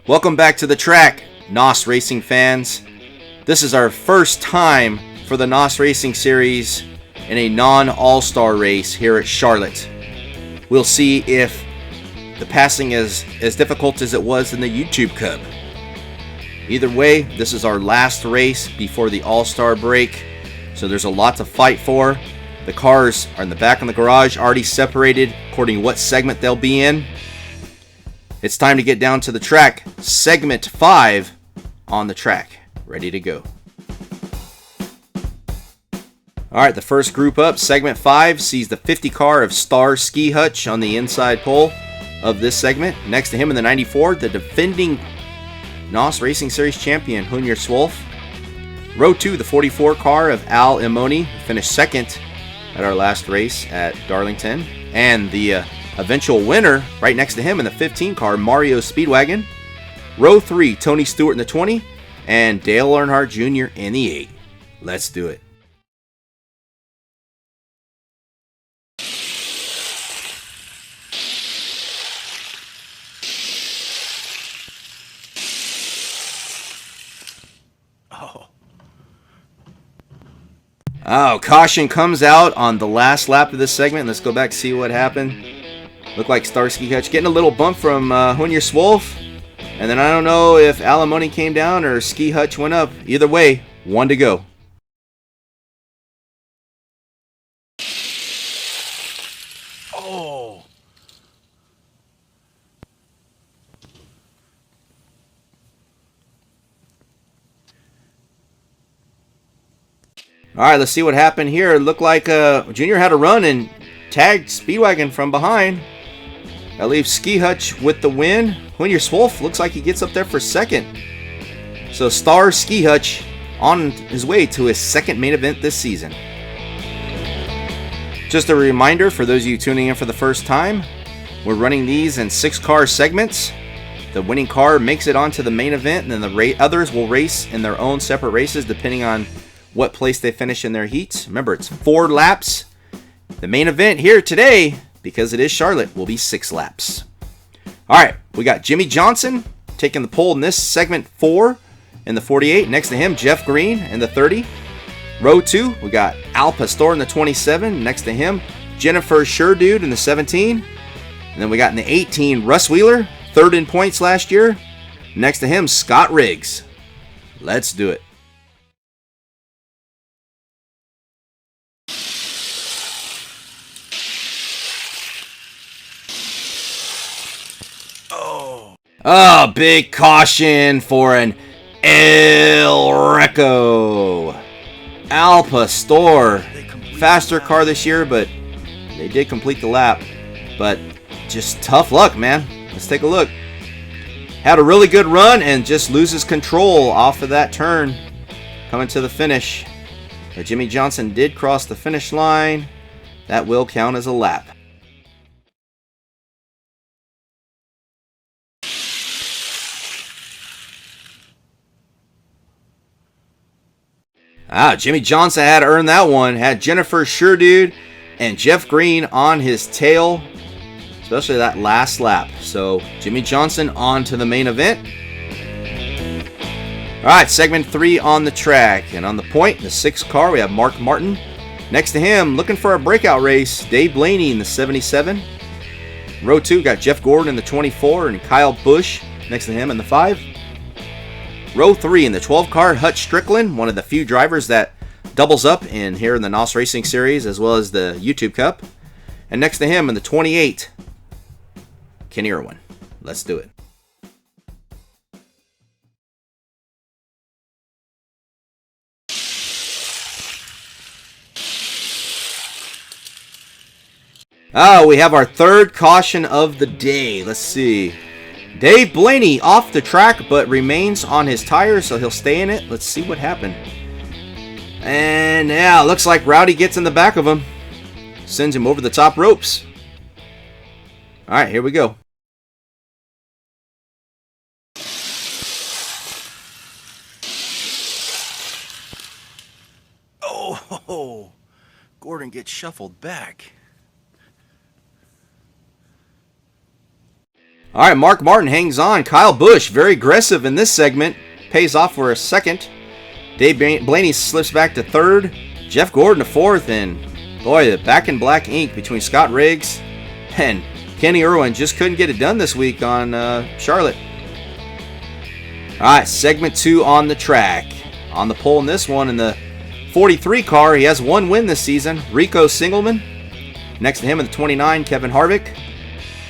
Welcome back to the track, NOSS Racing fans. This is our first time for the NOSS Racing Series in a non-all-star race here at Charlotte. We'll see if the passing is as difficult as it was in the YouTube Cup. Either way, this is our last race before the all-star break, so there's a lot to fight for. The cars are in the back in the garage, already separated according to what segment they'll be in. It's time to get down to the track. Segment 5 on the track. Ready to go. Alright, the first group up, segment 5, sees the 50 car of Star Ski Hutch on the inside pole of this segment. Next to him in the 94, the defending NOSS Racing Series champion, Hunyer Swolf. Row 2, the 44 car of Al Imoni, finished second at our last race at Darlington. And the eventual winner, right next to him in the 15 car, Mario Speedwagon. Row 3, Tony Stewart in the 20, and Dale Earnhardt Jr. in the 8. Let's do it. Oh, caution comes out on the last lap of this segment. Let's go back and see what happened. Looked like Starsky Hutch getting a little bump from Hunyer Swolf. And then I don't know if Alimony came down or Ski Hutch went up. Either way, 1 to go. Oh. All right, let's see what happened here. It looked like Junior had a run and tagged Speedwagon from behind. That leaves Ski Hutch with the win. Hunyer Swolf looks like he gets up there for second. So Star Ski Hutch on his way to his second main event this season. Just a reminder for those of you tuning in for the first time, we're running these in 6-car segments. The winning car makes it onto the main event, and then the others will race in their own separate races depending on what place they finish in their heats. Remember, it's 4 laps. The main event here today, because it is Charlotte, will be 6 laps. All right, we got Jimmy Johnson taking the pole in this segment 4 in the 48. Next to him, Jeff Green in the 30. Row 2, we got Al Pastor in the 27. Next to him, Jennifer Sherdude in the 17. And then we got in the 18, Russ Wheeler, 3rd in points last year. Next to him, Scott Riggs. Let's do it. Oh, big caution for an El Reco. Al Pastor. Faster car this year, but they did complete the lap. But just tough luck, man. Let's take a look. Had a really good run and just loses control off of that turn coming to the finish. But Jimmy Johnson did cross the finish line. That will count as a lap. Jimmy Johnson had earned that one. Had Jennifer Sherdude and Jeff Green on his tail, especially that last lap. So Jimmy Johnson on to the main event. All right, segment 3 on the track. And on the point, the 6 car, we have Mark Martin. Next to him, looking for a breakout race, Dave Blaney in the 77. Row 2, got Jeff Gordon in the 24 and Kyle Busch next to him in the 5. Row 3 in the 12 car, Hutch Strickland, one of the few drivers that doubles up in here in the NOSS Racing Series as well as the YouTube Cup. And next to him in the 28, Kenny Irwin. Let's do it. We have our 3rd caution of the day. Let's see. Dave Blaney off the track, but remains on his tires, so he'll stay in it. Let's see what happened. And yeah, looks like Rowdy gets in the back of him. Sends him over the top ropes. All right, here we go. Oh, Gordon gets shuffled back. All right, Mark Martin hangs on. Kyle Busch, very aggressive in this segment, pays off for a second. Dave Blaney slips back to third. Jeff Gordon to fourth. And boy, the back in black ink between Scott Riggs and Kenny Irwin just couldn't get it done this week on Charlotte. All right, segment 2 on the track. On the pole in this one, in the 43 car, he has one win this season, Rico Singelman. Next to him in the 29, Kevin Harvick.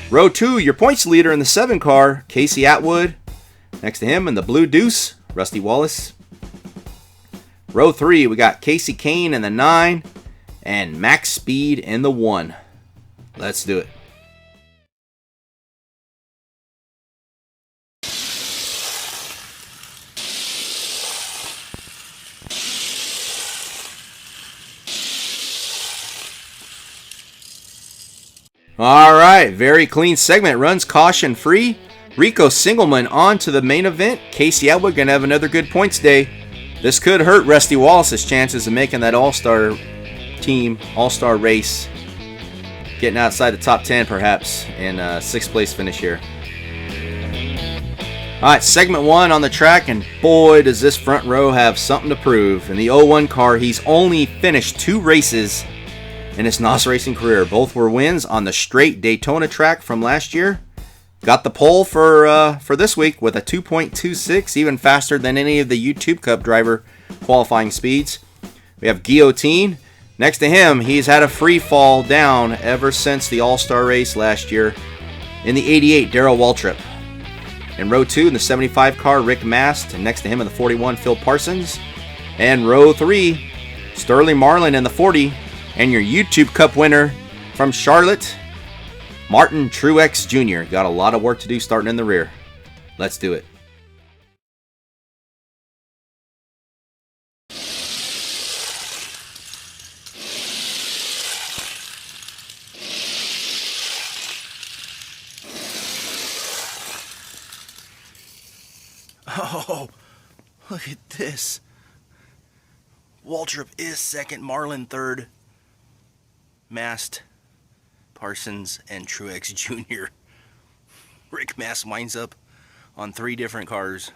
Row 2, your points leader in the 7 car, Casey Atwood. Next to him in the blue deuce, Rusty Wallace. Row 3, we got Casey Kane in the 9 and Max Speed in the 1. Let's do it. All right, very clean segment. Runs caution free. Rico Singelman on to the main event. Casey Atwood going to have another good points day. This could hurt Rusty Wallace's chances of making that all-star team, all-star race. Getting outside the top 10 perhaps in a 6th place finish here. All right, segment 1 on the track, and boy does this front row have something to prove. In the 01 car, he's only finished 2 races in his NOSS racing career. Both were wins on the straight Daytona track from last year. Got the pole for this week with a 2.26, even faster than any of the YouTube Cup driver qualifying speeds. We have Guillotine. Next to him, he's had a free fall down ever since the All-Star race last year. In the 88, Darrell Waltrip. In row 2, in the 75 car, Rick Mast. And next to him in the 41, Phil Parsons. And row 3, Sterling Marlin in the 40. And your YouTube Cup winner from Charlotte, Martin Truex Jr. Got a lot of work to do starting in the rear. Let's do it. Oh, look at this. Waltrip is second, Marlin third. Mast, Parsons, and Truex Jr. Rick Mast winds up on 3 different cars.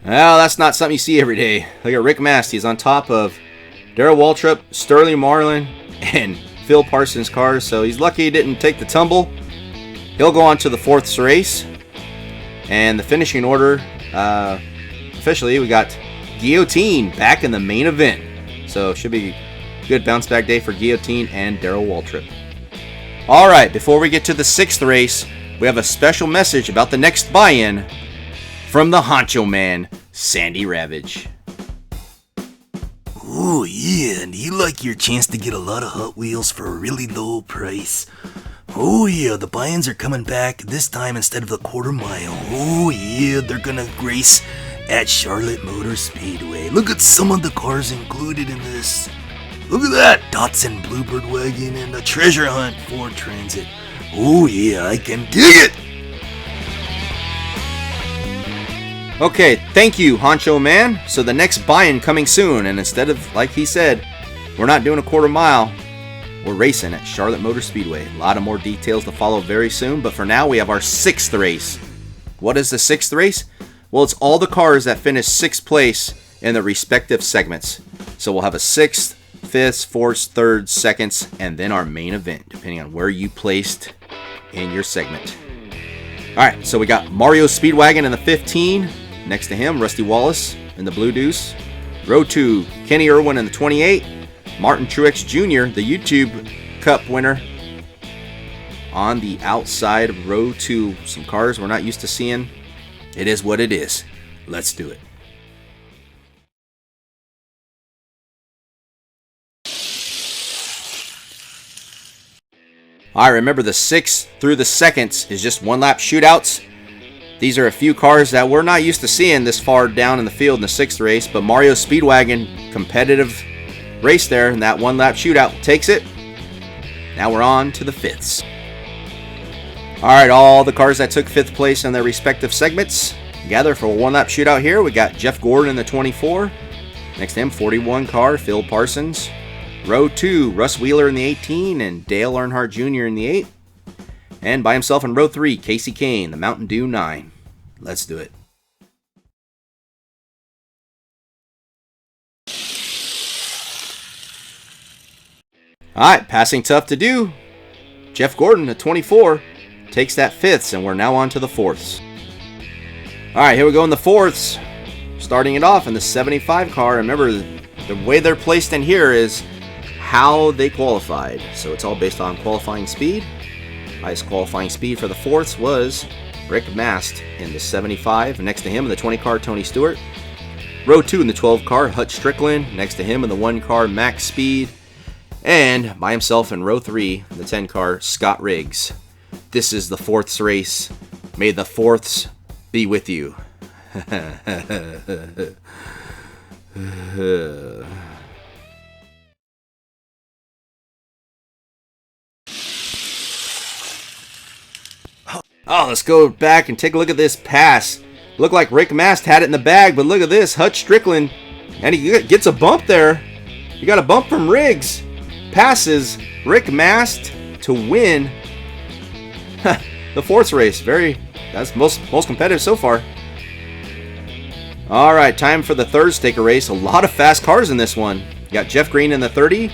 Well, that's not something you see every day. Look at Rick Mast. He's on top of Darrell Waltrip, Sterling Marlin, and Phil Parsons' cars. So he's lucky he didn't take the tumble. He'll go on to the 4th race. And the finishing order, officially, we got Guillotine back in the main event. So should be a good bounce back day for Guillotine and Darrell Waltrip. All right, before we get to the 6th race, we have a special message about the next buy-in from the Honcho Man, Sandy Ravage. Oh yeah, and you like your chance to get a lot of Hot Wheels for a really low price. Oh yeah, the buy-ins are coming back, this time instead of the quarter mile. Oh yeah, they're gonna race at Charlotte Motor Speedway. Look at some of the cars included in this. Look at that Datsun Bluebird wagon and the Treasure Hunt Ford Transit. Oh yeah, I can dig it! Okay, thank you, Honcho Man. So the next buy-in coming soon, and instead of, like he said, we're not doing a quarter mile, we're racing at Charlotte Motor Speedway. A lot of more details to follow very soon, but for now we have our 6th race. What is the 6th race? Well, it's all the cars that finish 6th place in the respective segments. So we'll have a 6th, 5th, 4th, 3rd, 2nd, and then our main event, depending on where you placed in your segment. All right, so we got Mario Speedwagon in the 15. Next to him, Rusty Wallace in the Blue Deuce. Row 2, Kenny Irwin in the 28. Martin Truex Jr., the YouTube Cup winner, on the outside of row 2. Some cars we're not used to seeing. It is what it is. Let's do it. All right, remember the 6th through the 2nd is just one-lap shootouts. These are a few cars that we're not used to seeing this far down in the field in the 6th race, but Mario Speedwagon, competitive race there, and that one-lap shootout takes it. Now we're on to the 5ths. All right, all the cars that took 5th place in their respective segments gather for a one-lap shootout here. We got Jeff Gordon in the 24. Next to him, 41 car, Phil Parsons. Row 2, Russ Wheeler in the 18 and Dale Earnhardt Jr. in the 8. And by himself in row 3, Casey Kane, the Mountain Dew 9. Let's do it. Alright, passing tough to do. Jeff Gordon at 24 takes that 5th, and we're now on to the 4ths. Alright, here we go in the 4ths. Starting it off in the 75 car. Remember, the way they're placed in here is how they qualified. So it's all based on qualifying speed. Highest qualifying speed for the 4ths was Rick Mast in the 75. Next to him in the 20 car, Tony Stewart. Row 2 in the 12 car, Hutch Strickland. Next to him in the 1 car, Max Speed. And by himself in row 3, the 10 car, Scott Riggs. This is the 4ths race. May the 4ths be with you. Oh, let's go back and take a look at this pass. Looked like Rick Mast had it in the bag, but look at this. Hutch Strickland, and he gets a bump there. He got a bump from Riggs. Passes Rick Mast to win the 4th race. That's most competitive so far. All right, time for the 3rd staker race. A lot of fast cars in this one. You got Jeff Green in the 30,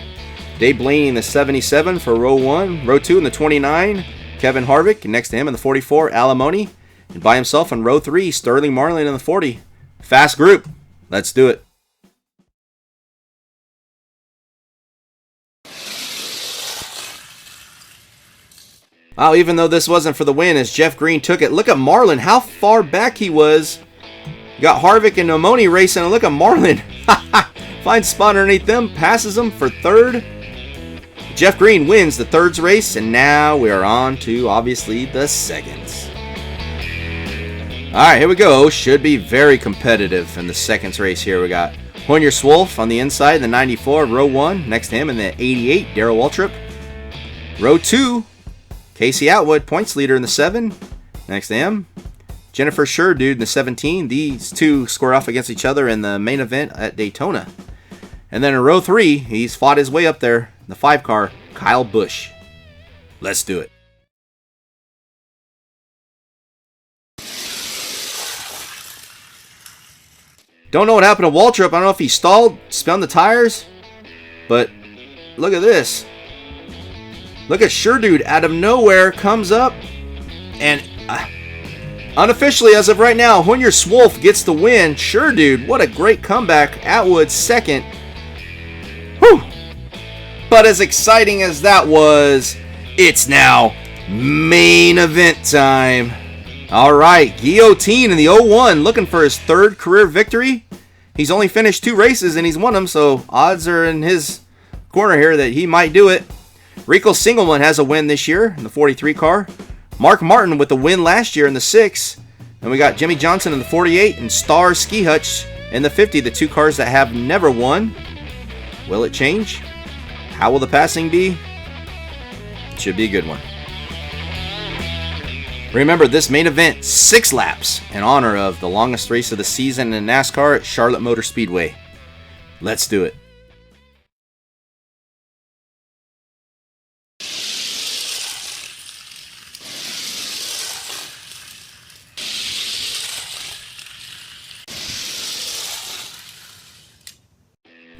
Dave Blaney in the 77 for row 1, row 2 in the 29, Kevin Harvick, and next to him in the 44, Alamone, and by himself in row 3, Sterling Marlin in the 40. Fast group. Let's do it. Wow, even though this wasn't for the win, as Jeff Green took it. Look at Marlin, how far back he was. You got Harvick and Omoni racing, and look at Marlin. Finds spot underneath them, passes them for 3rd. Jeff Green wins the 3rds race, and now we are on to, obviously, the 2nds. Alright, here we go. Should be very competitive in the 2nds race here. We got Hoyer Swolf on the inside in the 94, row 1. Next to him in the 88, Darrell Waltrip. Row 2, Casey Atwood, points leader in the 7. Next to him, Jennifer Sherdude in the 17. These two square off against each other in the main event at Daytona. And then in row 3, he's fought his way up there. The 5 car, Kyle Busch. Let's do it. Don't know what happened to Waltrip. I don't know if he stalled, spun the tires. But look at this. Look at Sherdude out of nowhere comes up. And unofficially, as of right now, Hoyer Swolf gets the win. Sherdude, what a great comeback. Atwood 2nd. Whew. But as exciting as that was, it's now main event time. All right, Guillotine in the 01 looking for his 3rd career victory. He's only finished 2 races and he's won them, so odds are in his corner here that he might do it. Rico Singleman has a win this year in the 43 car. Mark Martin with the win last year in the 6. And we got Jimmy Johnson in the 48 and Star Ski Hutch in the 50, the 2 cars that have never won. Will it change? How will the passing be? Should be a good one. Remember, this main event, 6 laps in honor of the longest race of the season in NASCAR at Charlotte Motor Speedway. Let's do it.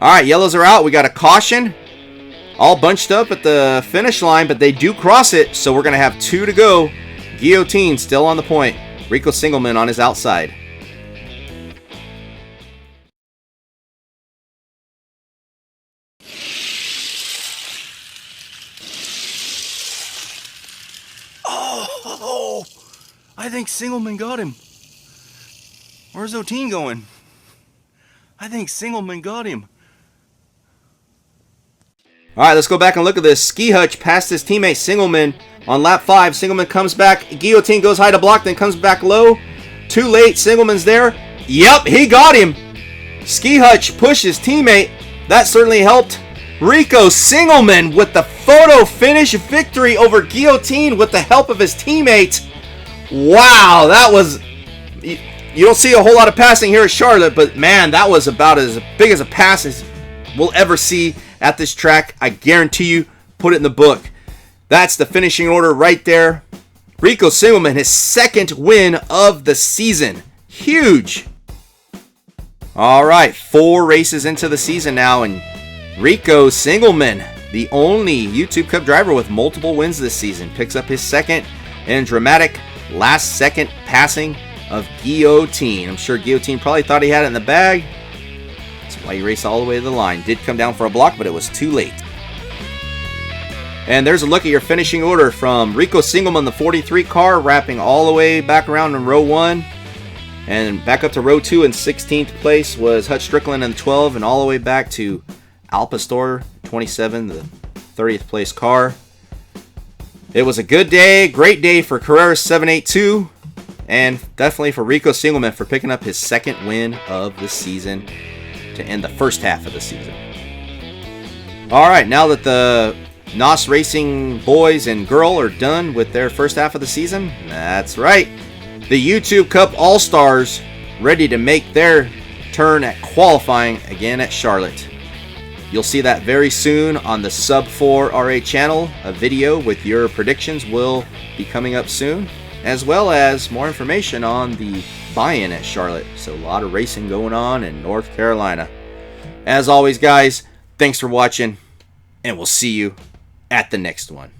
All right, yellows are out. We got a caution. All bunched up at the finish line, but they do cross it, so we're going to have 2 to go. Guillotine still on the point. Rico Singleman on his outside. Oh, I think Singleman got him. Where's O'Teen going? I think Singleman got him. All right, let's go back and look at this. Ski Hutch passed his teammate Singleman on lap 5. Singleman comes back. Guillotine goes high to block, then comes back low. Too late. Singleman's there. Yep, he got him. Ski Hutch pushed his teammate. That certainly helped. Rico Singleman with the photo finish victory over Guillotine with the help of his teammate. Wow, that was... You don't see a whole lot of passing here at Charlotte, but man, that was about as big as a pass as we'll ever see at this track. I guarantee you, put it in the book. That's the finishing order right there. Rico Singelman, his second win of the season. Huge. All right, 4 races into the season now, and Rico Singelman, the only YouTube Cup driver with multiple wins this season, picks up his second and dramatic last-second passing of Guillotine. I'm sure Guillotine probably thought he had it in the bag. That's why he raced all the way to the line. Did come down for a block, but it was too late. And there's a look at your finishing order from Rico Singelman, the 43 car, wrapping all the way back around in row 1. And back up to row 2 in 16th place was Hutch Strickland in 12, and all the way back to Al Pastor, 27, the 30th place car. It was a good day, great day for Carrera 782, and definitely for Rico Singelman for picking up his second win of the season to end the first half of the season. All right, now that the NOSS Racing boys and girl are done with their first half of the season, that's right. The YouTube Cup All-Stars ready to make their turn at qualifying again at Charlotte. You'll see that very soon on the Sub 4 RA channel. A video with your predictions will be coming up soon, as well as more information on the buy-in at Charlotte. So a lot of racing going on in North Carolina. As always, guys, thanks for watching, and we'll see you at the next one.